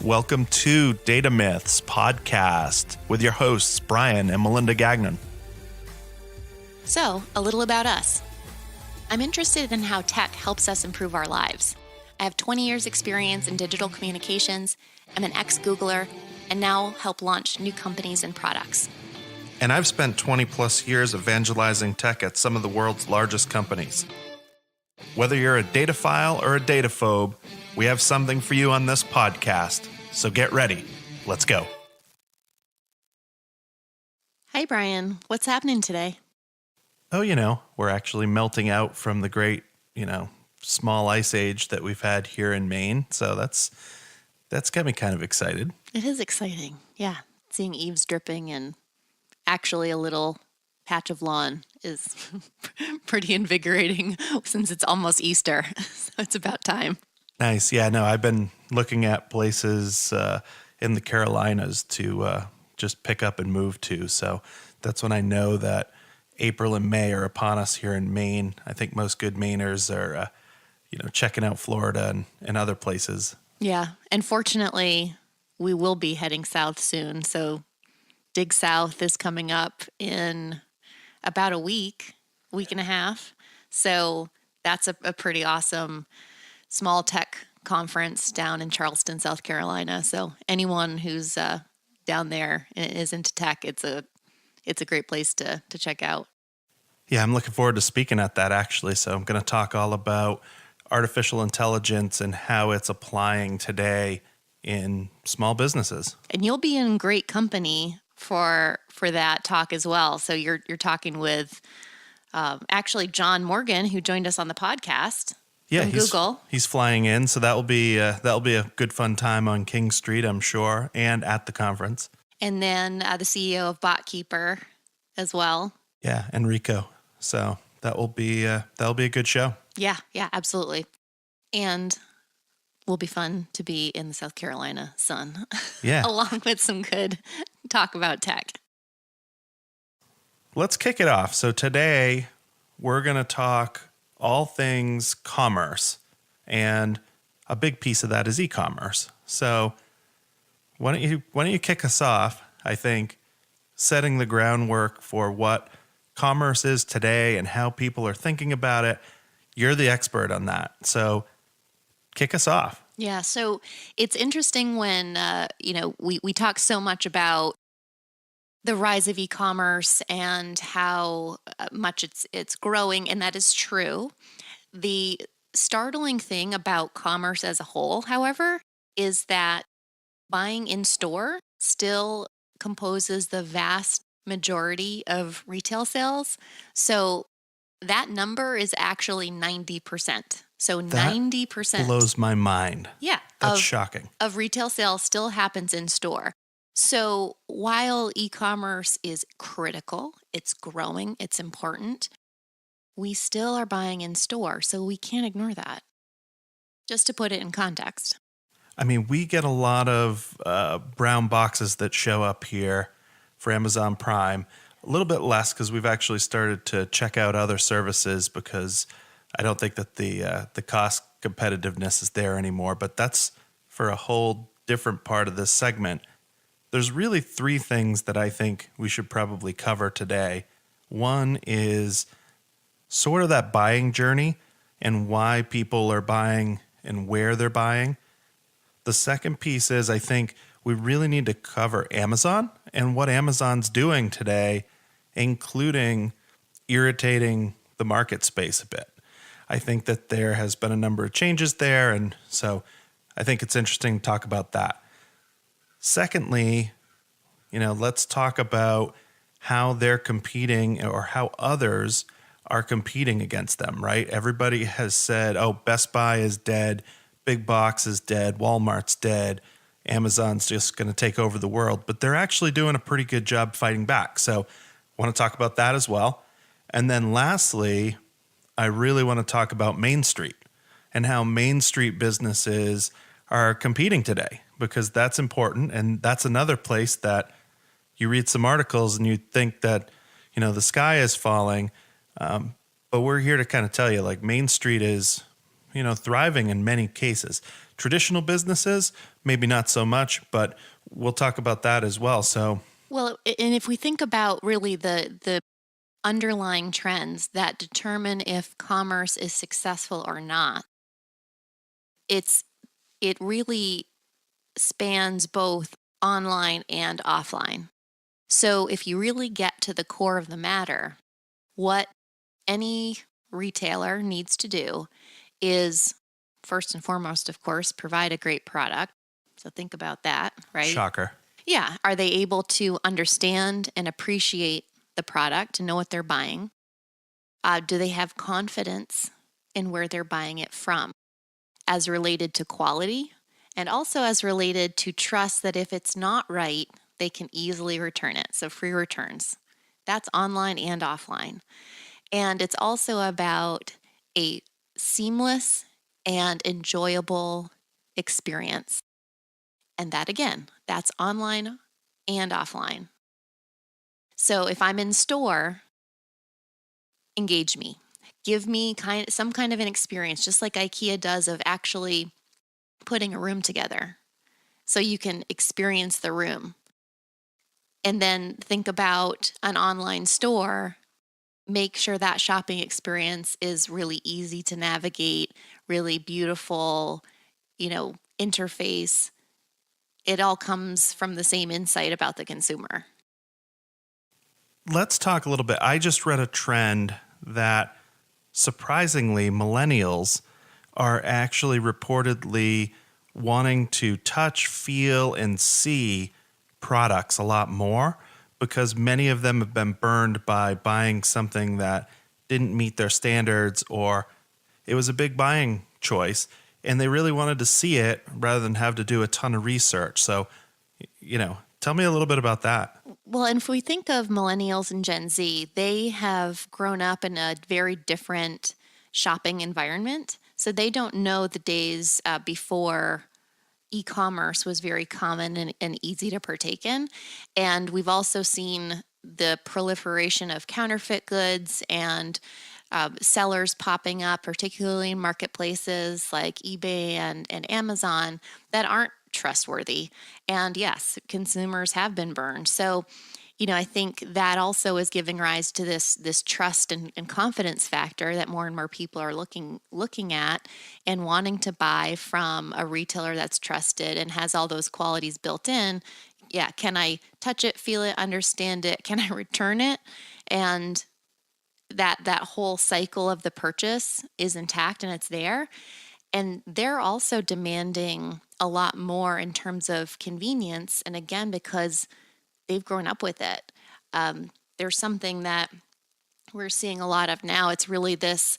Welcome to Data Myths Podcast with your hosts, Brian and Malinda Gagnon. So, a little about us. I'm interested in how tech helps us improve our lives. I have 20 years experience in digital communications. I'm an ex-Googler and now help launch new companies and products. And I've spent 20 plus years evangelizing tech at some of the world's largest companies. Whether you're a dataphile or a dataphobe, we have something for you on this podcast. So get ready. Let's go. Hi, Brian. What's happening today? Oh, we're actually melting out from the great, small ice age that we've had here in Maine. So that's got me kind of excited. It is exciting. Yeah. Seeing eaves dripping and actually a little patch of lawn is pretty invigorating since it's almost Easter. So it's about time. Nice. Yeah, no, I've been looking at places in the Carolinas to just pick up and move to. So that's when I know that April and May are upon us here in Maine. I think most good Mainers are, checking out Florida and other places. Yeah. And fortunately, we will be heading south soon. So Dig South is coming up in about a week and a half. So that's a pretty awesome small tech conference down in Charleston, South Carolina. So anyone who's down there is into tech, it's a great place to check out. Yeah, I'm looking forward to speaking at that actually. So I'm going to talk all about artificial intelligence and how it's applying today in small businesses. And you'll be in great company for that talk as well. So you're talking with actually John Morgan, who joined us on the podcast. Yeah, Google. He's flying in, so that'll be a good fun time on King Street, I'm sure, and at the conference. And then the CEO of BotKeeper as well. Yeah, Enrico. So that'll be a good show. Yeah, absolutely. And will be fun to be in the South Carolina sun. Yeah, along with some good talk about tech. Let's kick it off. So today we're going to talk all things commerce, and a big piece of that is e-commerce. So why don't you kick us off, I think, setting the groundwork for what commerce is today and how people are thinking about it. You're the expert on that. So kick us off. Yeah, so it's interesting when we talk so much about the rise of e-commerce and how much it's growing, and that is true. The startling thing about commerce as a whole, however, is that buying in store still composes the vast majority of retail sales. So that number is actually 90%. So that 90% blows my mind. Yeah. That's shocking. Of retail sales still happens in store. So while e-commerce is critical, it's growing, it's important, we still are buying in store. So we can't ignore that. Just to put it in context. I mean, we get a lot of brown boxes that show up here for Amazon Prime. A little bit less because we've actually started to check out other services because I don't think that the cost competitiveness is there anymore. But that's for a whole different part of this segment. There's really three things that I think we should probably cover today. One is sort of that buying journey and why people are buying and where they're buying. The second piece is I think we really need to cover Amazon and what Amazon's doing today, including irritating the market space a bit. I think that there has been a number of changes there, and so I think it's interesting to talk about that. Secondly, let's talk about how they're competing or how others are competing against them, right? Everybody has said, oh, Best Buy is dead, Big Box is dead, Walmart's dead, Amazon's just going to take over the world. But they're actually doing a pretty good job fighting back. So I want to talk about that as well. And then lastly, I really want to talk about Main Street and how Main Street businesses are competing today, because that's important. And that's another place that you read some articles and you think that, the sky is falling. But we're here to kind of tell you, like, Main Street is thriving in many cases. Traditional businesses, maybe not so much, but we'll talk about that as well. So, Well, and if we think about really the underlying trends that determine if commerce is successful or not, it's it really spans both online and offline. So if you really get to the core of the matter, what any retailer needs to do is first and foremost, of course, provide a great product. So think about that, right? shocker. Yeah. Are they able to understand and appreciate the product and know what they're buying? Do they have confidence in where they're buying it from as related to quality and also as related to trust that if it's not right, they can easily return it? So free returns. That's online and offline. And it's also about a seamless and enjoyable experience. And that again, that's online and offline. So if I'm in store, engage me. Give me some kind of an experience, just like IKEA does of actually putting a room together so you can experience the room. And then think about an online store. Make sure that shopping experience is really easy to navigate, really beautiful, interface. It all comes from the same insight about the consumer. Let's talk a little bit. I just read a trend that surprisingly, millennials are actually reportedly wanting to touch, feel, and see products a lot more because many of them have been burned by buying something that didn't meet their standards or it was a big buying choice and they really wanted to see it rather than have to do a ton of research. So, tell me a little bit about that. Well, and if we think of millennials and Gen Z, they have grown up in a very different shopping environment. So they don't know the days before e-commerce was very common and easy to partake in. And we've also seen the proliferation of counterfeit goods and sellers popping up, particularly in marketplaces like eBay and Amazon that aren't trustworthy. And yes, consumers have been burned. So, I think that also is giving rise to this trust and confidence factor that more and more people are looking at and wanting to buy from a retailer that's trusted and has all those qualities built in. Yeah, can I touch it, feel it, understand it? Can I return it? And that whole cycle of the purchase is intact and it's there. And they're also demanding a lot more in terms of convenience. And again, because they've grown up with it. There's something that we're seeing a lot of now. It's really this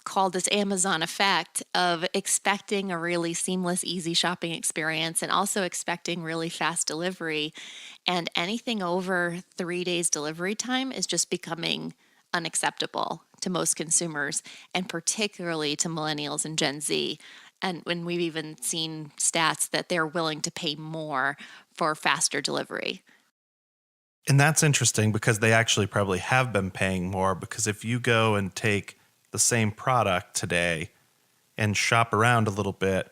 called this Amazon effect of expecting a really seamless, easy shopping experience and also expecting really fast delivery. And anything over 3 days delivery time is just becoming unacceptable to most consumers and particularly to millennials and Gen Z. And when we've even seen stats that they're willing to pay more for faster delivery. And that's interesting because they actually probably have been paying more because if you go and take the same product today and shop around a little bit,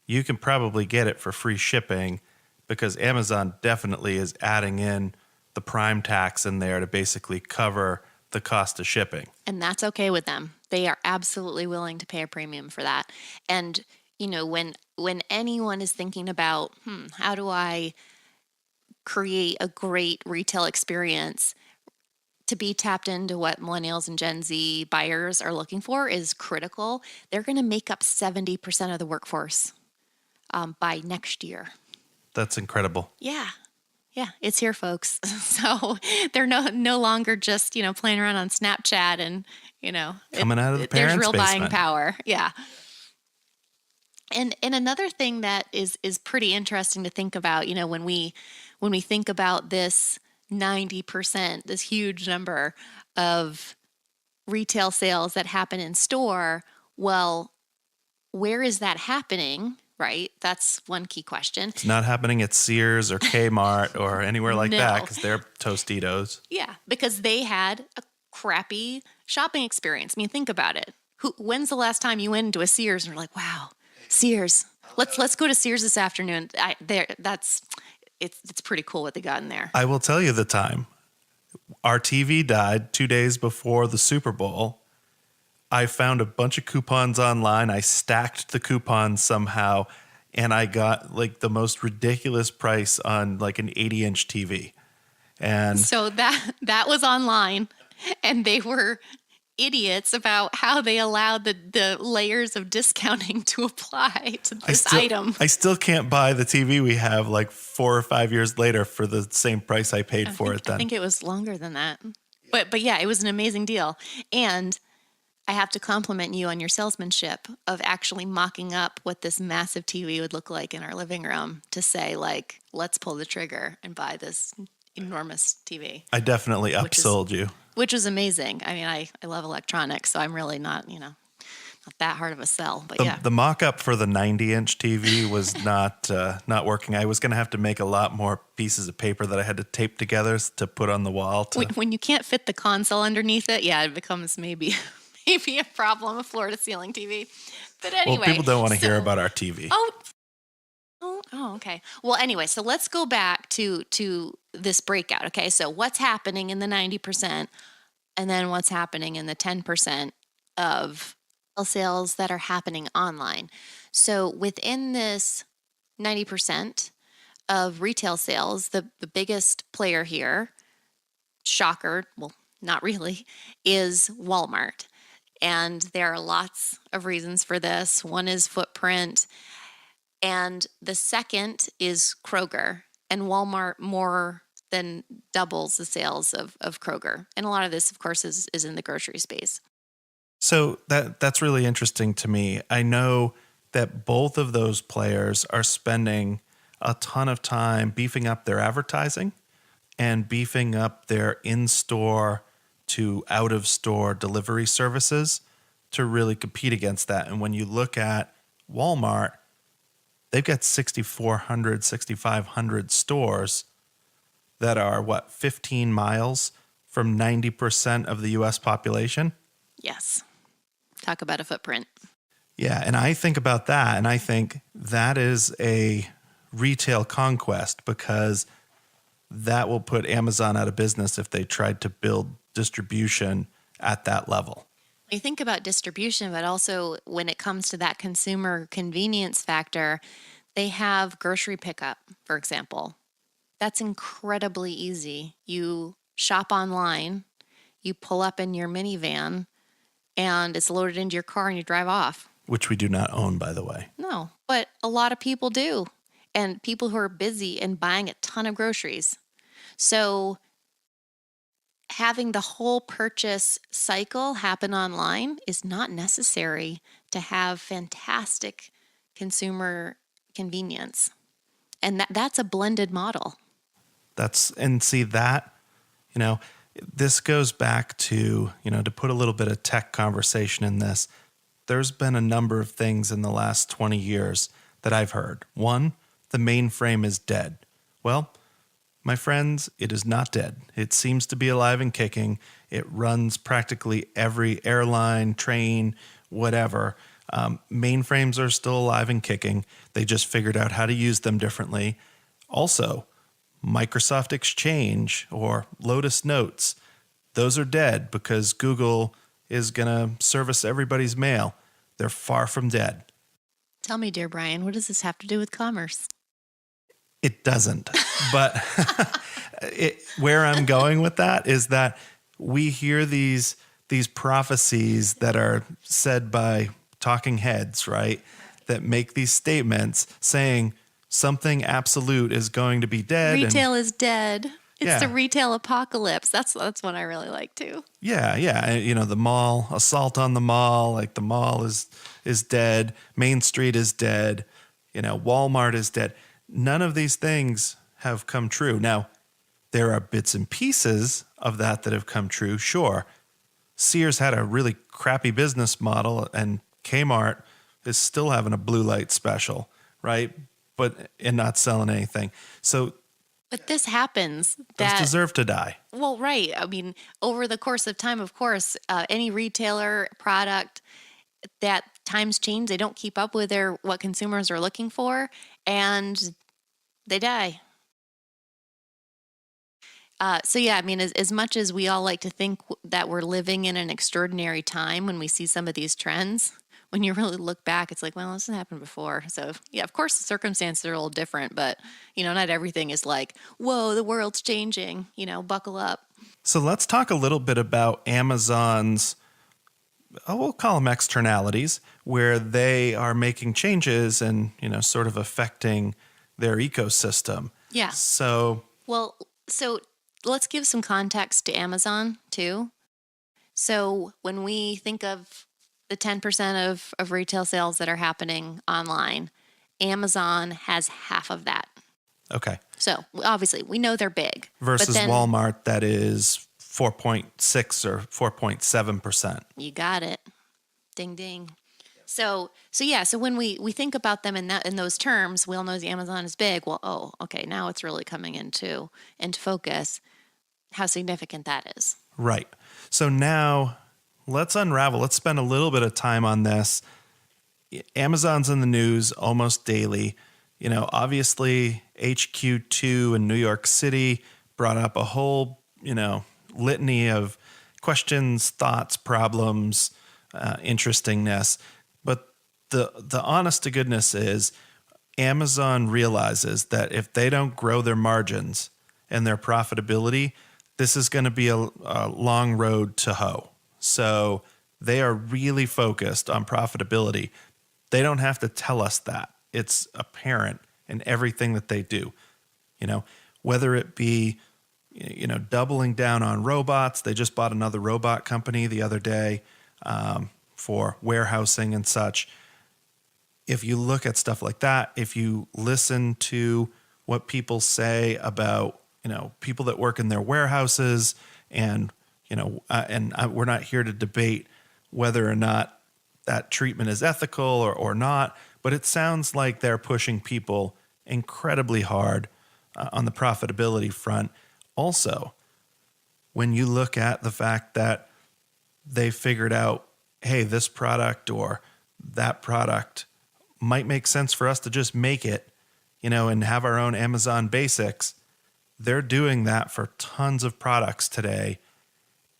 you can probably get it for free shipping because Amazon definitely is adding in the Prime tax in there to basically cover the cost of shipping. And that's okay with them. They are absolutely willing to pay a premium for that. And, when anyone is thinking about, how do I create a great retail experience, to be tapped into what millennials and Gen Z buyers are looking for is critical. They're going to make up 70% of the workforce by next year. That's incredible. Yeah. Yeah, it's here, folks. So they're no longer just, playing around on Snapchat and, coming out of the parents' there's real basement. buying power. Yeah. And another thing that is pretty interesting to think about, when we think about this 90%, this huge number of retail sales that happen in store, well, where is that happening? Right? That's one key question. It's not happening at Sears or Kmart or anywhere like that because they're Tostitos. Yeah, because they had a crappy shopping experience. I mean, think about it. When's the last time you went into a Sears and were like, wow, Sears, let's go to Sears this afternoon. It's pretty cool what they got in there. I will tell you the time. Our TV died 2 days before the Super Bowl. I found a bunch of coupons online. I stacked the coupons somehow, and I got like the most ridiculous price on like an 80-inch TV. And So that was online, and they were idiots about how they allowed the layers of discounting to apply to this item. I still can't buy the TV we have like 4 or 5 years later for the same price I paid for it then. I think it was longer than that. But yeah, it was an amazing deal. And I have to compliment you on your salesmanship of actually mocking up what this massive TV would look like in our living room to say, like, let's pull the trigger and buy this enormous TV. I definitely upsold you. Which was amazing. I mean, I love electronics, so I'm really not that hard of a sell. But yeah. The mock-up for the 90-inch TV was not working. I was going to have to make a lot more pieces of paper that I had to tape together to put on the wall. When you can't fit the console underneath it, yeah, it becomes maybe a problem, a floor-to-ceiling TV. But anyway. Well, people don't want to hear about our TV. Oh, okay. Well, anyway, so let's go back to this breakout, okay? So what's happening in the 90% and then what's happening in the 10% of sales that are happening online. So within this 90% of retail sales, the biggest player here, shocker, well, not really, is Walmart. And there are lots of reasons for this. One is footprint. And the second is Kroger, and Walmart more than doubles the sales of Kroger. And a lot of this, of course, is in the grocery space. So that's really interesting to me. I know that both of those players are spending a ton of time beefing up their advertising and beefing up their in-store to out-of-store delivery services to really compete against that. And when you look at Walmart, they've got 6,400, 6,500 stores that are, 15 miles from 90% of the U.S. population? Yes. Talk about a footprint. Yeah, and I think about that, and I think that is a retail conquest because that will put Amazon out of business if they tried to build distribution at that level. You think about distribution, but also when it comes to that consumer convenience factor, they have grocery pickup, for example. That's incredibly easy. You shop online, you pull up in your minivan, and it's loaded into your car and you drive off. Which we do not own, by the way. No, but a lot of people do. And people who are busy and buying a ton of groceries. So having the whole purchase cycle happen online is not necessary to have fantastic consumer convenience. And that's a blended model. This goes back to, to put a little bit of tech conversation in this. There's been a number of things in the last 20 years that I've heard. One, the mainframe is dead. Well, my friends, it is not dead. It seems to be alive and kicking. It runs practically every airline, train, whatever. Mainframes are still alive and kicking. They just figured out how to use them differently. Also, Microsoft Exchange or Lotus Notes, those are dead because Google is going to service everybody's mail. They're far from dead. Tell me, dear Brian, what does this have to do with commerce? It doesn't. But where I'm going with that is that we hear these prophecies that are said by talking heads, right? That make these statements saying something absolute is going to be dead. Retail is dead. It's the retail apocalypse. That's one I really like too. Yeah. The mall, assault on the mall, like the mall is dead. Main Street is dead. Walmart is dead. None of these things have come true. Now, there are bits and pieces of that have come true, sure. Sears had a really crappy business model, and Kmart is still having a blue light special, right? And not selling anything. But this happens. Those deserve to die. Well, right. I mean, over the course of time, of course, any retailer product that times change. They don't keep up with what consumers are looking for, and they die. So yeah, I mean, as much as we all like to think that we're living in an extraordinary time when we see some of these trends, when you really look back, it's like, well, this has happened before. So yeah, of course the circumstances are a little different, but not everything is like, whoa, the world's changing. Buckle up. So let's talk a little bit about Amazon's, we'll call them externalities, where they are making changes and, sort of affecting their ecosystem. Yeah. So, Well, so let's give some context to Amazon too. So when we think of the 10% of retail sales that are happening online, Amazon has half of that. okay. So obviously we know they're big. Versus but then, Walmart, that is 4.6 or 4.7%. You got it. Ding, ding. So yeah, so when we think about them in those terms, we all know Amazon is big. Well, oh, okay, now it's really coming into focus how significant that is. Right. So now let's unravel. Let's spend a little bit of time on this. Amazon's in the news almost daily. Obviously HQ2 in New York City brought up a whole, litany of questions, thoughts, problems, interestingness. But the honest to goodness is Amazon realizes that if they don't grow their margins and their profitability, this is going to be a long road to hoe. So they are really focused on profitability. They don't have to tell us that. It's apparent in everything that they do. Whether it be, doubling down on robots. They just bought another robot company the other day for warehousing and such. If you look at stuff like that, if you listen to what people say about, people that work in their warehouses and, we're not here to debate whether or not that treatment is ethical or not, but it sounds like they're pushing people incredibly hard on the profitability front. Also, when you look at the fact that they figured out, hey, this product or that product might make sense for us to just make it, and have our own Amazon basics. They're doing that for tons of products today.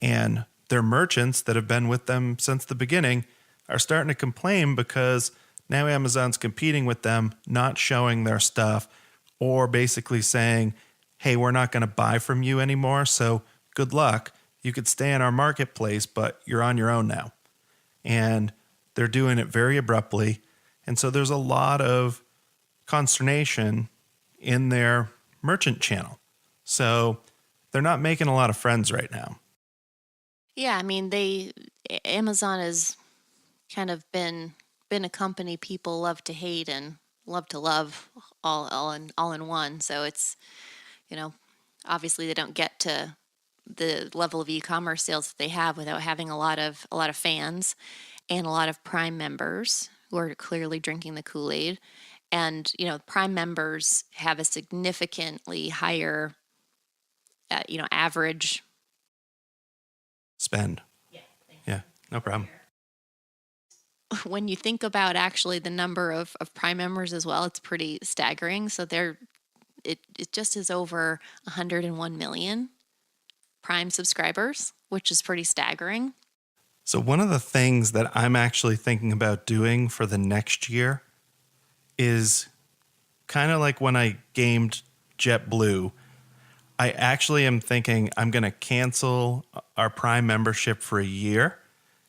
And their merchants that have been with them since the beginning are starting to complain because now Amazon's competing with them, not showing their stuff, or basically saying, hey, we're not going to buy from you anymore. So good luck. You could stay in our marketplace, but you're on your own now. And they're doing it very abruptly. And so there's a lot of consternation in their merchant channel. So they're not making a lot of friends right now. Yeah, I mean, Amazon has kind of been a company people love to hate and love to love all in one. So it's, obviously they don't get to the level of e-commerce sales that they have without having a lot of fans and a lot of Prime members who are clearly drinking the Kool-Aid. And, Prime members have a significantly higher, average spend. Yeah, no problem. When you think about actually the number of Prime members as well, it's pretty staggering. So it just is over 101 million Prime subscribers, which is pretty staggering. So one of the things that I'm actually thinking about doing for the next year is kind of like when I gamed JetBlue. I actually am thinking I'm going to cancel our Prime membership for a year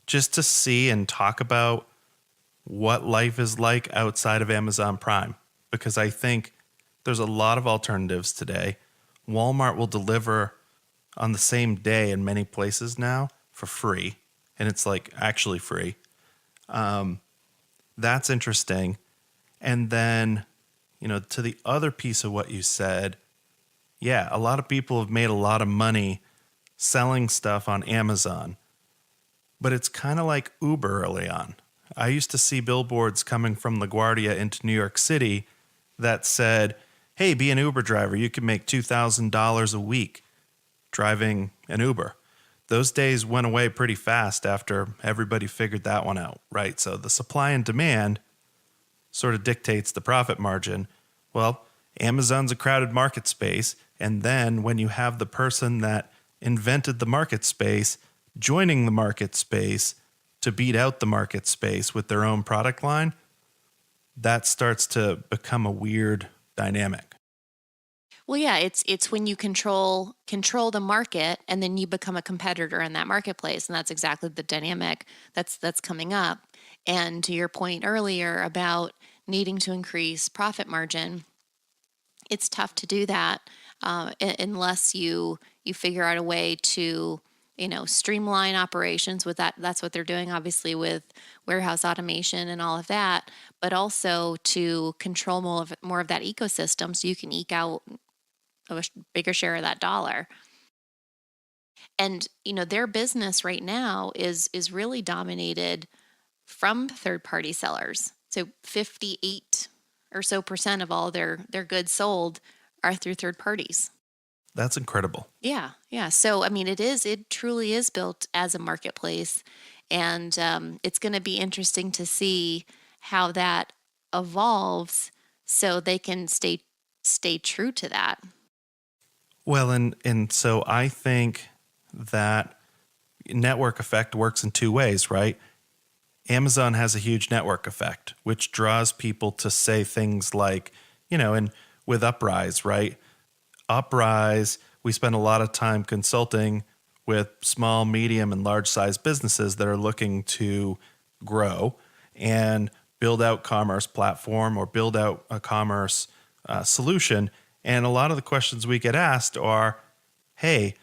just to see and talk about what life is like outside of Amazon Prime, because I think there's a lot of alternatives today. Walmart will deliver on the same day in many places now for free, and it's like actually free. That's interesting. And then, to the other piece of what you said, yeah, a lot of people have made a lot of money selling stuff on Amazon, but it's kind of like Uber early on. I used to see billboards coming from LaGuardia into New York City that said, hey, be an Uber driver. You can make $2,000 a week driving an Uber. those days went away pretty fast after everybody figured that one out, right? So the supply and demand sort of dictates the profit margin. Well, Amazon's a crowded market space. And then when you have the person that invented the market space joining the market space to beat out the market space with their own product line, that starts to become a weird dynamic. Well, yeah, it's when you control the market, and then you become a competitor in that marketplace, and that's exactly the dynamic that's coming up. And to your point earlier about needing to increase profit margin, it's tough to do that unless you figure out a way to streamline operations with that. That's what they're doing, obviously, with warehouse automation and all of that, but also to control more of that ecosystem so you can eke out a bigger share of that dollar. And their business right now is really dominated from third party sellers. So 58 or so percent of all their goods sold are through third parties. That's incredible. Yeah, yeah. So I mean, it truly is built as a marketplace, and it's going to be interesting to see how that evolves, so they can stay true to that. Well, and so I think that network effect works in two ways, right? Amazon has a huge network effect, which draws people to say things like, and with Uprise, right? Uprise, we spend a lot of time consulting with small, medium, and large size businesses that are looking to grow and build out commerce platform or build out a commerce solution. And a lot of the questions we get asked are, hey,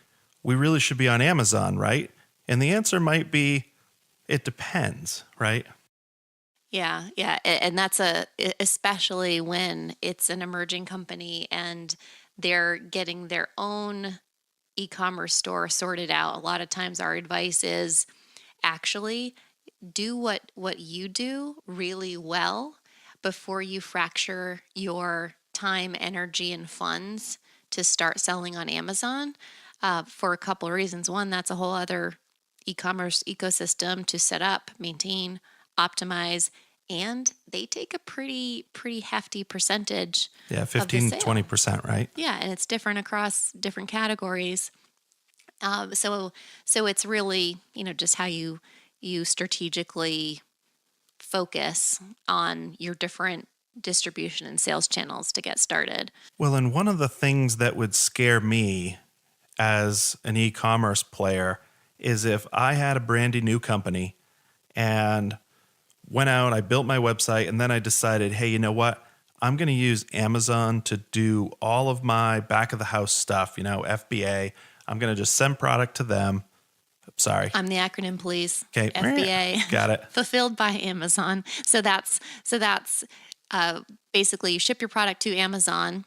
we really should be on Amazon, right? And the answer might be, it depends, right? Yeah, yeah, and especially when it's an emerging company and they're getting their own e-commerce store sorted out. A lot of times our advice is actually do what you do really well before you fracture your time, energy, and funds to start selling on Amazon, for a couple of reasons. One, that's a whole other e-commerce ecosystem to set up, maintain, optimize, and they take a pretty hefty percentage Yeah, of the 15, sale. 20%, right? Yeah, and it's different across different categories. So it's really just how you strategically focus on your different distribution and sales channels to get started. Well, and one of the things that would scare me as an e-commerce player is if I had a brandy new company and went out, I built my website, and then I decided, hey, you know what? I'm going to use Amazon to do all of my back of the house stuff, FBA. I'm going to just send product to them. Sorry. I'm the acronym, please. Okay. FBA. Got it. Fulfilled by Amazon. So that's basically you ship your product to Amazon,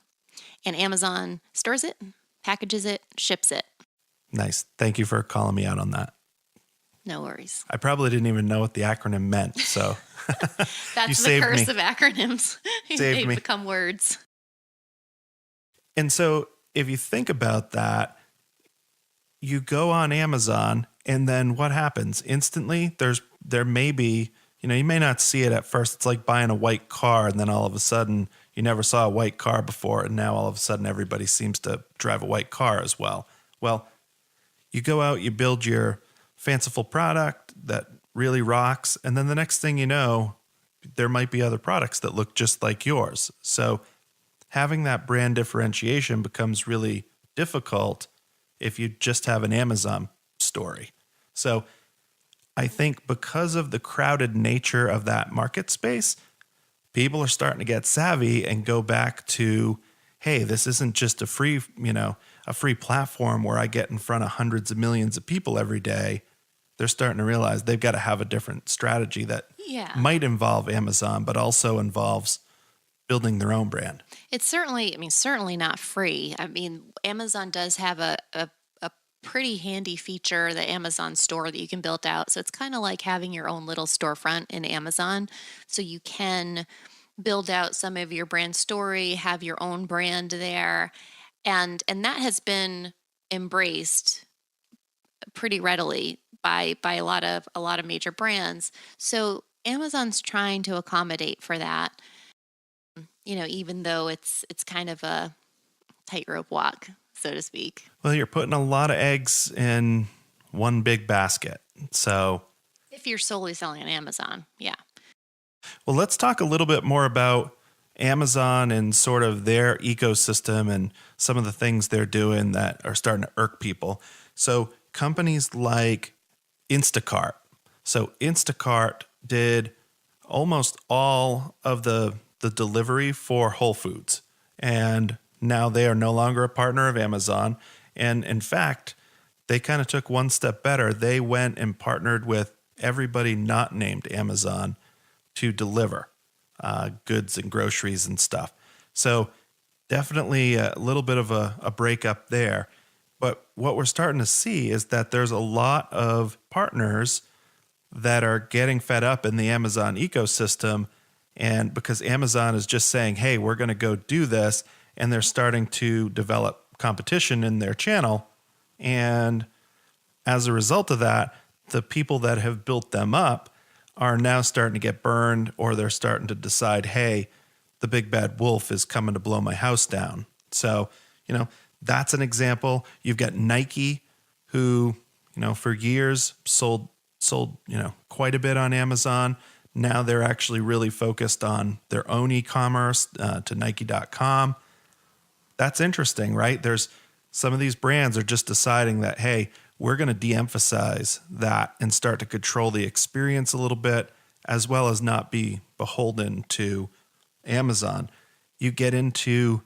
and Amazon stores it, packages it, ships it. Nice. Thank you for calling me out on that. No worries. I probably didn't even know what the acronym meant, so That's the saved curse me. of acronyms. They Me. become words. And so if you think about that, you go on Amazon and then what happens? Instantly, there may be, you may not see it at first. It's like buying a white car and then all of a sudden you never saw a white car before and now all of a sudden everybody seems to drive a white car as well. Well, you go out, you build your fanciful product that really rocks, and then the next thing you know, there might be other products that look just like yours. So having that brand differentiation becomes really difficult if you just have an Amazon story. So I think because of the crowded nature of that market space, people are starting to get savvy and go back to, hey, this isn't just a free platform where I get in front of hundreds of millions of people every day. They're starting to realize they've got to have a different strategy that might involve Amazon, but also involves building their own brand. It's certainly not free. I mean, Amazon does have a pretty handy feature, the Amazon store, that you can build out. So it's kind of like having your own little storefront in Amazon. So you can build out some of your brand story, have your own brand there. And that has been embraced pretty readily by a lot of major brands. So Amazon's trying to accommodate for that, even though it's kind of a tightrope walk, so to speak. Well, you're putting a lot of eggs in one big basket. So, If you're solely selling on Amazon, yeah. well, let's talk a little bit more about Amazon and sort of their ecosystem and some of the things they're doing that are starting to irk people. So, companies like Instacart. So, Instacart did almost all of the delivery for Whole Foods. And now they are no longer a partner of Amazon. And in fact, they kind of took one step better. They went and partnered with everybody not named Amazon to deliver goods and groceries and stuff. So definitely a little bit of a breakup there. But what we're starting to see is that there's a lot of partners that are getting fed up in the Amazon ecosystem. And because Amazon is just saying, hey, we're going to go do this, and they're starting to develop competition in their channel. And as a result of that, the people that have built them up are now starting to get burned, or they're starting to decide, hey, the big bad wolf is coming to blow my house down. So, that's an example. You've got Nike, who, for years sold, quite a bit on Amazon. Now they're actually really focused on their own e-commerce to Nike.com. That's interesting, right? There's some of these brands are just deciding that, hey, we're going to de-emphasize that and start to control the experience a little bit, as well as not be beholden to Amazon. You get into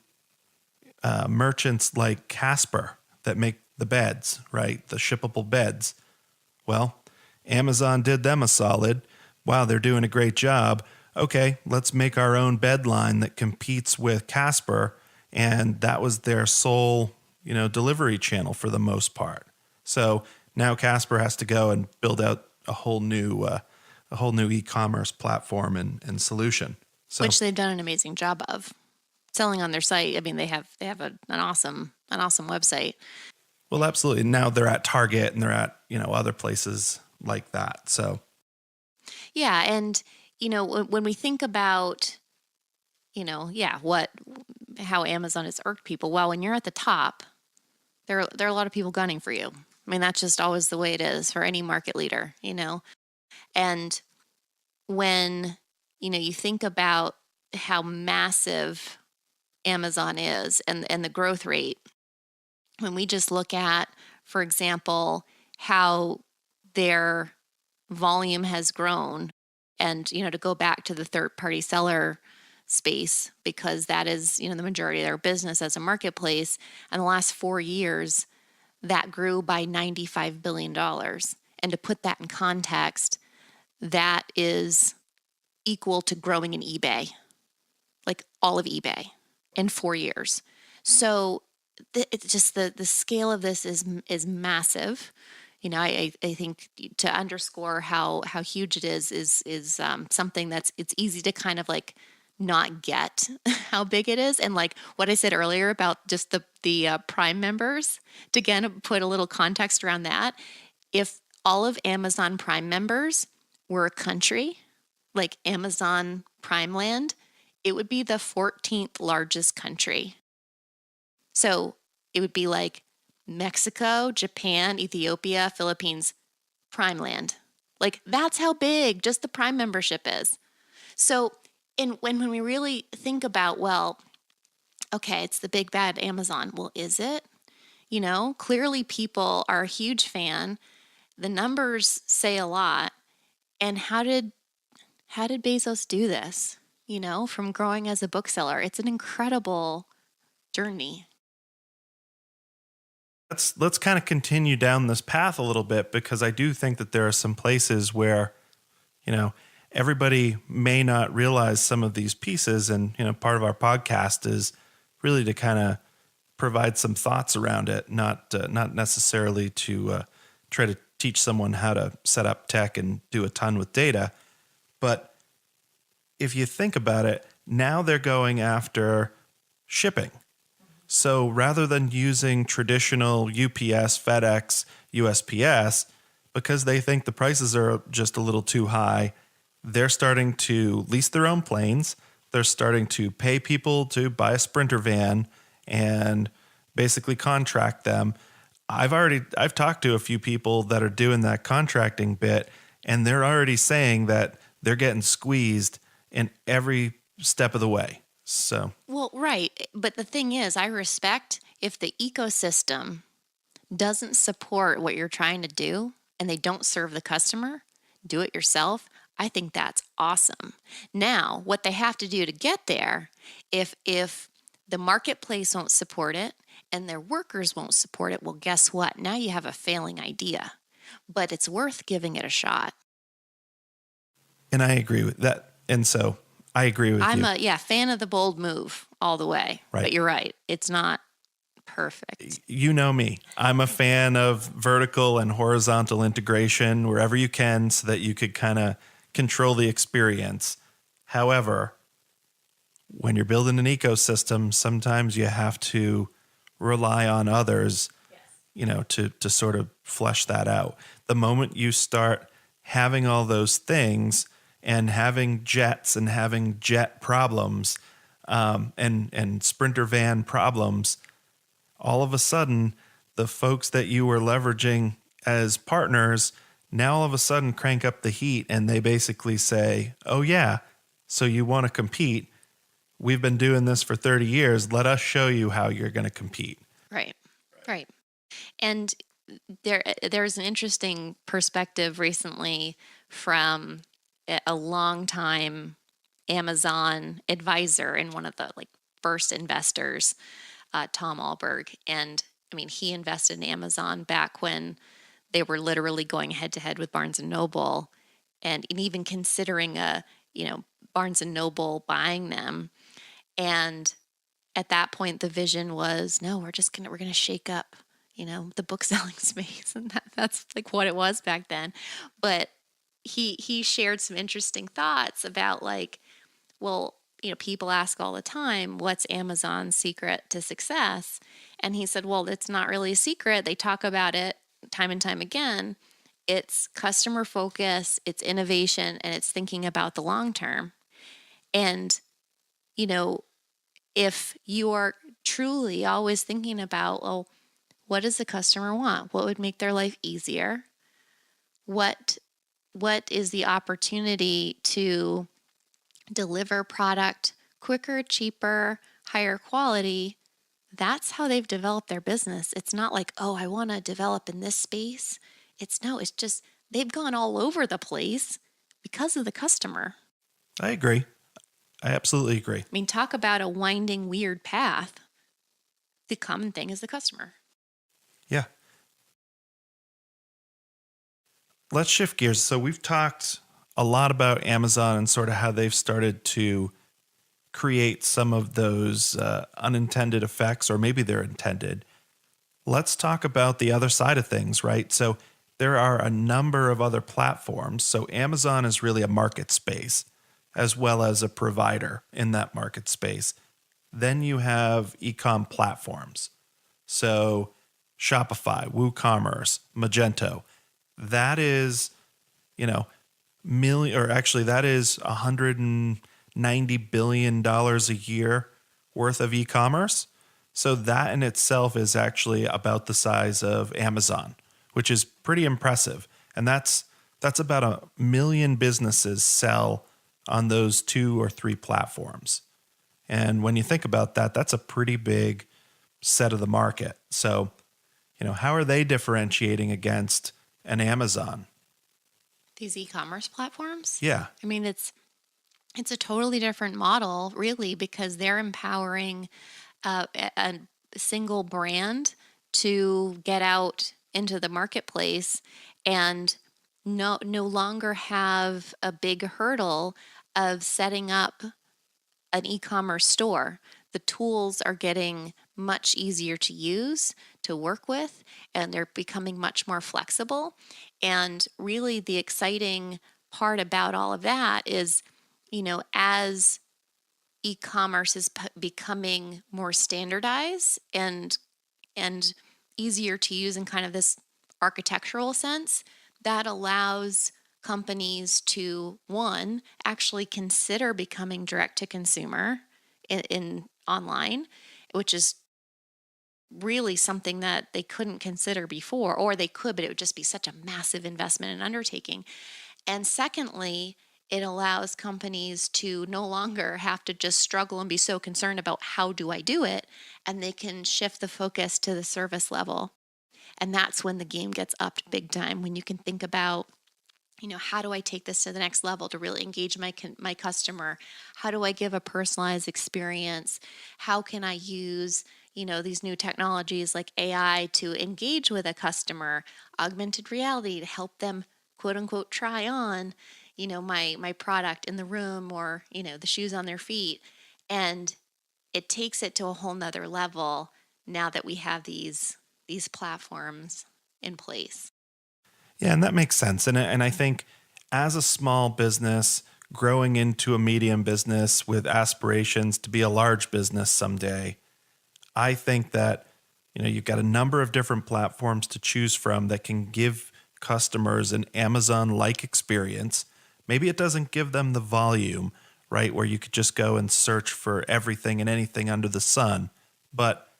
merchants like Casper that make the beds, right? The shippable beds. Well, Amazon did them a solid. Wow, they're doing a great job. Okay, let's make our own bed line that competes with Casper. And that was their sole, delivery channel for the most part. So now Casper has to go and build out a whole new e-commerce platform and solution. So, Which they've done an amazing job of selling on their site. I mean, they have an awesome website. well, absolutely. Now they're at Target and they're at, other places like that. So, Yeah, and when we think about how Amazon has irked people, well, when you're at the top, there are a lot of people gunning for you. I mean, that's just always the way it is for any market leader, And when you think about how massive Amazon is and the growth rate, when we just look at, for example, how their volume has grown, and to go back to the third party seller space, because that is the majority of their business as a marketplace, in the last 4 years that grew by $95 billion. And to put that in context, that is equal to growing in eBay, like all of eBay, in 4 years. So it's just the scale of this is massive. I think to underscore how huge it is something it's easy to kind of like not get how big it is. And like what I said earlier about just the Prime members, to again put a little context around that, if all of Amazon Prime members were a country, like Amazon Prime Land, it would be the 14th largest country. So it would be like Mexico, Japan, Ethiopia, Philippines, Prime Land. Like that's how big just the Prime membership is. So when we really think about, well, okay, it's the big bad Amazon. Well, is it? Clearly people are a huge fan. The numbers say a lot. And how did Bezos do this? From growing as a bookseller, it's an incredible journey. let's kind of continue down this path a little bit, because I do think that there are some places where, everybody may not realize some of these pieces. And, part of our podcast is really to kind of provide some thoughts around it, not necessarily to try to teach someone how to set up tech and do a ton with data. But if you think about it, now they're going after shipping. So rather than using traditional UPS, FedEx, USPS, because they think the prices are just a little too high, they're starting to lease their own planes. They're starting to pay people to buy a Sprinter van and basically contract them. I've talked to a few people that are doing that contracting bit, and they're already saying that they're getting squeezed in every step of the way. So, Well, right. But the thing is, I respect if the ecosystem doesn't support what you're trying to do and they don't serve the customer, do it yourself. I think that's awesome. Now, what they have to do to get there, if the marketplace won't support it and their workers won't support it, well, guess what? Now you have a failing idea, but it's worth giving it a shot. and I agree with that. And so I agree with I'm you. a fan of the bold move all the way. Right. But you're right. It's not perfect. You know me. I'm a fan of vertical and horizontal integration wherever you can so that you could kind of control the experience. However, when you're building an ecosystem, sometimes you have to rely on others, to sort of flesh that out. The moment you start having all those things and having jets and having jet problems, and Sprinter van problems, all of a sudden, the folks that you were leveraging as partners now all of a sudden crank up the heat and they basically say, oh, yeah, so you want to compete? We've been doing this for 30 years. Let us show you how you're going to compete. Right. Right. And there's an interesting perspective recently from a longtime Amazon advisor and one of the first investors, Tom Alberg. And I mean, he invested in Amazon back when they were literally going head to head with Barnes and Noble, and even considering Barnes and Noble buying them. And at that point, the vision was, no, we're going to shake up, the book selling space. And that's like what it was back then. But he shared some interesting thoughts about well, people ask all the time, what's Amazon's secret to success? And he said, well, it's not really a secret. They talk about it time and time again. It's customer focus, it's innovation, and it's thinking about the long term. And, if you are truly always thinking about, oh, what does the customer want? What would make their life easier? What is the opportunity to deliver product quicker, cheaper, higher quality? That's how they've developed their business. It's not like, oh, I want to develop in this space. It's just they've gone all over the place because of the customer. I agree. I absolutely agree. I mean, talk about a winding, weird path. The common thing is the customer. Yeah. Let's shift gears. So we've talked a lot about Amazon and sort of how they've started to create some of those unintended effects, or maybe they're intended. Let's talk about the other side of things, right? So there are a number of other platforms. So Amazon is really a market space as well as a provider in that market space. Then you have e-com platforms. So Shopify, WooCommerce, Magento. That is, that is $190 billion a year worth of e-commerce. So that in itself is actually about the size of Amazon, which is pretty impressive. And that's about 1 million businesses sell on those 2 or 3 platforms. And when you think about that, that's a pretty big set of the market. So, how are they differentiating against an Amazon? These e-commerce platforms? Yeah. I mean, it's a totally different model, really, because they're empowering a single brand to get out into the marketplace and no longer have a big hurdle of setting up an e-commerce store. The tools are getting much easier to use, to work with, and they're becoming much more flexible. And really the exciting part about all of that is, as e-commerce is becoming more standardized and easier to use in kind of this architectural sense, that allows companies to, one, actually consider becoming direct to consumer in online, which is really something that they couldn't consider before, or they could, but it would just be such a massive investment and undertaking. And secondly, it allows companies to no longer have to just struggle and be so concerned about how do I do it, and they can shift the focus to the service level. And that's when the game gets upped big time, when you can think about, how do I take this to the next level to really engage my customer? How do I give a personalized experience? How can I use, these new technologies like AI to engage with a customer, augmented reality to help them quote unquote try on, my product in the room, or, the shoes on their feet. And it takes it to a whole nother level now that we have these platforms in place. Yeah, and that makes sense. And I think as a small business growing into a medium business with aspirations to be a large business someday, I think that you've got a number of different platforms to choose from that can give customers an Amazon-like experience. Maybe it doesn't give them the volume, right, where you could just go and search for everything and anything under the sun, but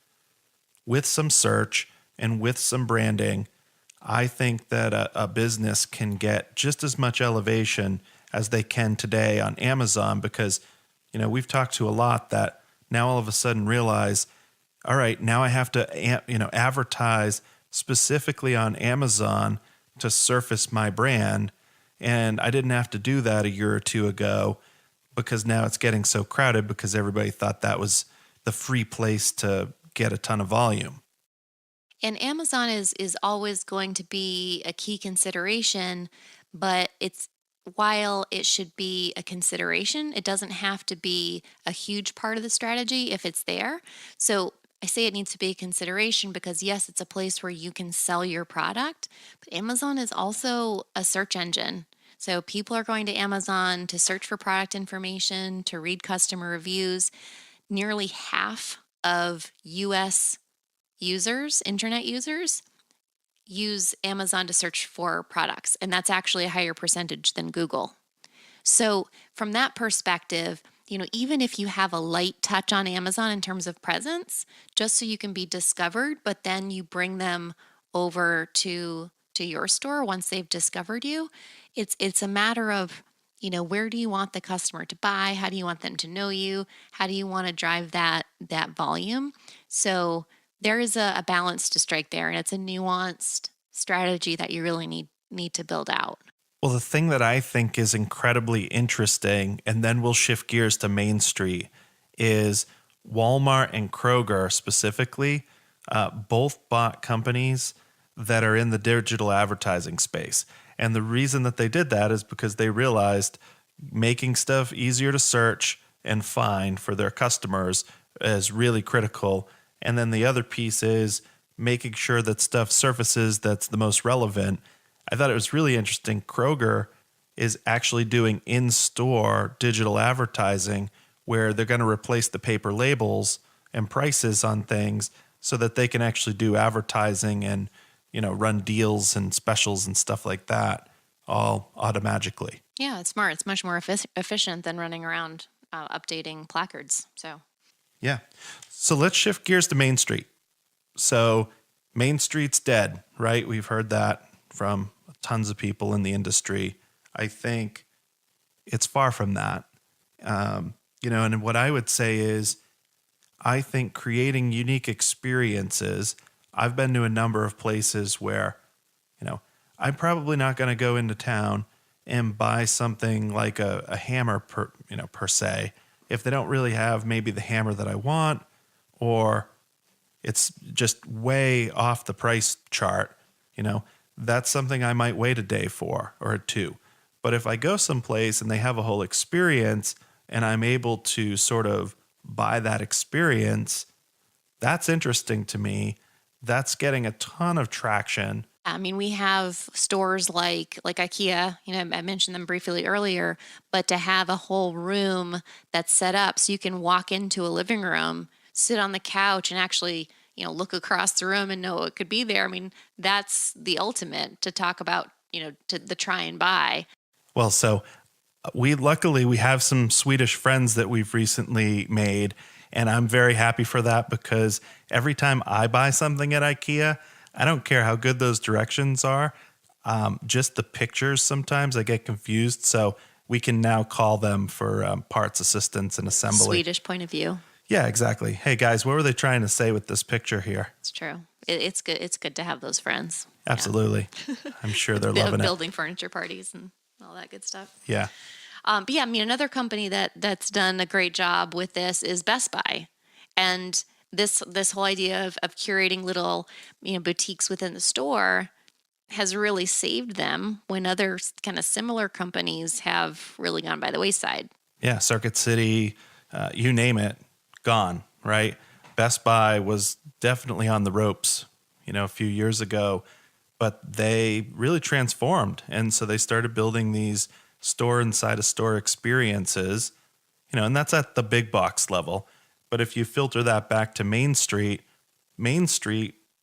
with some search and with some branding, I think that a business can get just as much elevation as they can today on Amazon because, we've talked to a lot that now all of a sudden realize, all right, now I have to, advertise specifically on Amazon to surface my brand. And I didn't have to do that a year or two ago because now it's getting so crowded because everybody thought that was the free place to get a ton of volume. And Amazon is always going to be a key consideration, but it's while it should be a consideration, it doesn't have to be a huge part of the strategy if it's there. So I say it needs to be a consideration because yes, it's a place where you can sell your product, but Amazon is also a search engine. So people are going to Amazon to search for product information, to read customer reviews. Nearly half of US users, internet users, use Amazon to search for products, and that's actually a higher percentage than Google. So, from that perspective, even if you have a light touch on Amazon in terms of presence, just so you can be discovered, but then you bring them over to your store once they've discovered you, it's a matter of where do you want the customer to buy? How do you want them to know you? How do you want to drive that volume? So there is a balance to strike there, and it's a nuanced strategy that you really need to build out. Well, the thing that I think is incredibly interesting, and then we'll shift gears to Main Street, is Walmart and Kroger specifically, both bought companies that are in the digital advertising space. And the reason that they did that is because they realized making stuff easier to search and find for their customers is really critical. And then the other piece is making sure that stuff surfaces that's the most relevant. I thought it was really interesting. Kroger is actually doing in-store digital advertising where they're going to replace the paper labels and prices on things so that they can actually do advertising and, run deals and specials and stuff like that all automagically. Yeah, it's smart. It's much more efficient than running around updating placards. So, Yeah. So let's shift gears to Main Street. So Main Street's dead, right? We've heard that from tons of people in the industry. I think it's far from that. And what I would say is, I think creating unique experiences, I've been to a number of places where, I'm probably not going to go into town and buy something like a hammer per se, if they don't really have maybe the hammer that I want, or it's just way off the price chart, that's something I might wait a day for or two. But if I go someplace and they have a whole experience and I'm able to sort of buy that experience, that's interesting to me. That's getting a ton of traction I mean, we have stores like IKEA, I mentioned them briefly earlier, but to have a whole room that's set up so you can walk into a living room, sit on the couch and actually, look across the room and know what could be there. I mean, that's the ultimate to talk about, to the try and buy. Well, so we have some Swedish friends that we've recently made, and I'm very happy for that because every time I buy something at IKEA, I don't care how good those directions are. Just the pictures sometimes I get confused, so we can now call them for parts assistance and assembly. Swedish point of view. Yeah, exactly. Hey guys, what were they trying to say with this picture here? It's true. It's good. It's good to have those friends. Absolutely. Yeah. I'm sure they're loving it. Building furniture parties and all that good stuff. Yeah. But yeah, I mean, another company that's done a great job with this is Best Buy, and this whole idea of curating little boutiques within the store has really saved them when other kind of similar companies have really gone by the wayside. Yeah, Circuit City, you name it, gone, right? Best Buy was definitely on the ropes, a few years ago, but they really transformed. And so they started building these store inside a store experiences, and that's at the big box level. But if you filter that back to Main Street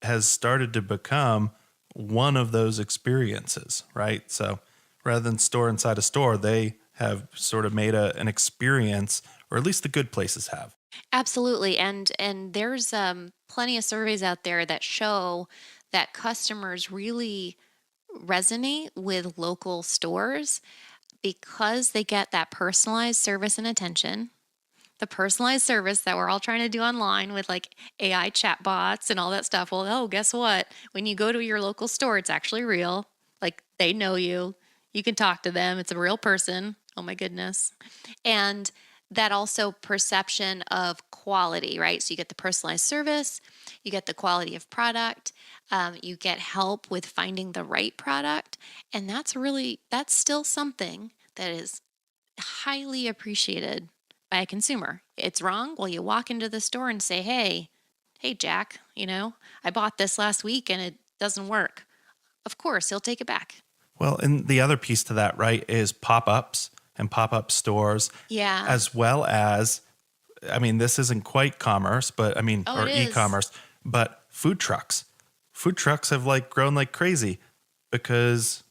has started to become one of those experiences, right? So rather than store inside a store, they have sort of made an experience, or at least the good places have. Absolutely, and there's plenty of surveys out there that show that customers really resonate with local stores because they get that personalized service and attention, the personalized service that we're all trying to do online with like AI chatbots and all that stuff. Well, oh, guess what? When you go to your local store, it's actually real. Like they know you. You can talk to them. It's a real person. Oh my goodness. And that also perception of quality, right? So you get the personalized service, you get the quality of product, you get help with finding the right product. And that's still something that is highly appreciated by a consumer. It's wrong. Well, you walk into the store and say, hey, Jack, I bought this last week and it doesn't work. Of course, he'll take it back. Well, and the other piece to that, right, is pop-ups and pop-up stores. Yeah. As well as, I mean, this isn't quite commerce, but or it is. e-commerce, but food trucks. Food trucks have grown like crazy because,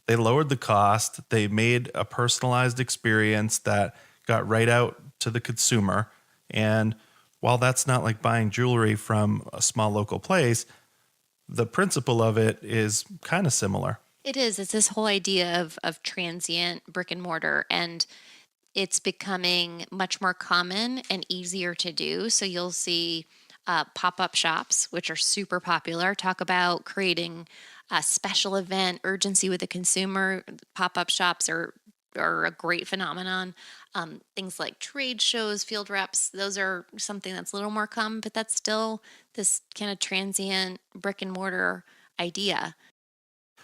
they lowered the cost. They made a personalized experience that got right out to the consumer. And while that's not like buying jewelry from a small local place, the principle of it is kind of similar. It is. It's this whole idea of transient brick and mortar, and it's becoming much more common and easier to do. So you'll see pop-up shops, which are super popular. Talk about creating a special event, urgency with the consumer. Pop-up shops are a great phenomenon. Things like trade shows, field reps, those are something that's a little more common, but that's still this kind of transient brick and mortar idea.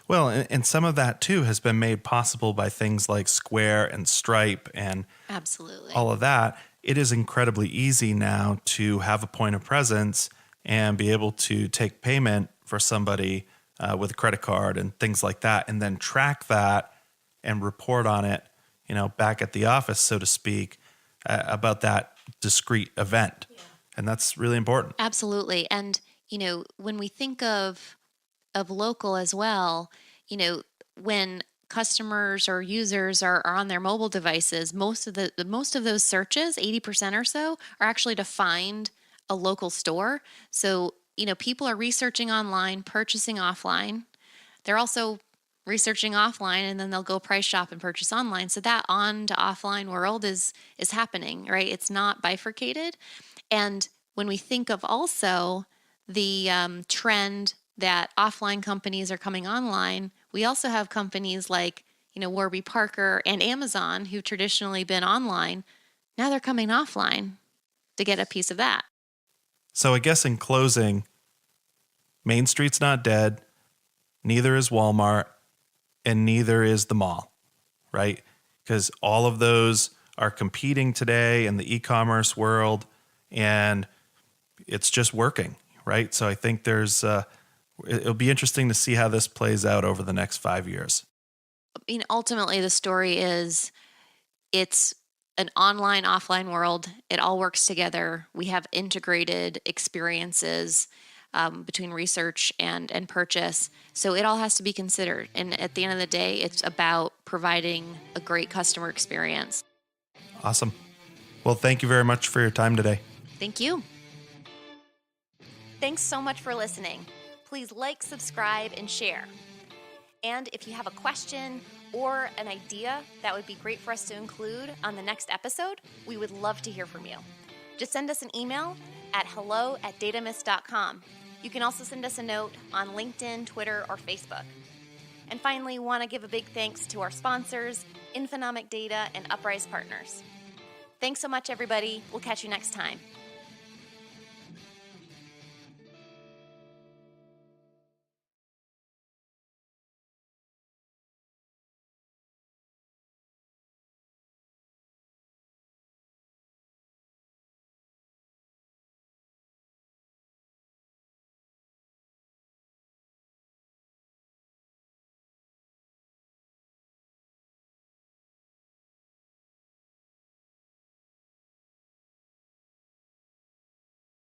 Well, and some of that too has been made possible by things like Square and Stripe and Absolutely. all of that. It is incredibly easy now to have a point of presence and be able to take payment for somebody with a credit card and things like that, and then track that and report on it, back at the office, so to speak, about that discrete event. Yeah. And that's really important. Absolutely. And, when we think of local as well, when customers or users are on their mobile devices, most of those searches, 80% or so, are actually to find a local store. So, people are researching online, purchasing offline. They're also researching offline, and then they'll go price shop and purchase online. So that on to offline world is happening, right? It's not bifurcated. And when we think of also the trend that offline companies are coming online, we also have companies like, Warby Parker and Amazon, who've traditionally been online. Now they're coming offline to get a piece of that. So I guess in closing, Main Street's not dead, neither is Walmart, and neither is the mall, right? Because all of those are competing today in the e-commerce world, and it's just working, right? So I think there's It'll be interesting to see how this plays out over the next 5 years. Ultimately, the story is it's an online, offline world. It all works together. We have integrated experiences between research and purchase. So it all has to be considered. And at the end of the day, it's about providing a great customer experience. Awesome. Well, thank you very much for your time today. Thank you. Thanks so much for listening. Please like, subscribe, and share. And if you have a question or an idea that would be great for us to include on the next episode, we would love to hear from you. Just send us an email at hello@datamist.com. You can also send us a note on LinkedIn, Twitter, or Facebook. And finally, want to give a big thanks to our sponsors, Infonomic Data and Uprise Partners. Thanks so much, everybody. We'll catch you next time.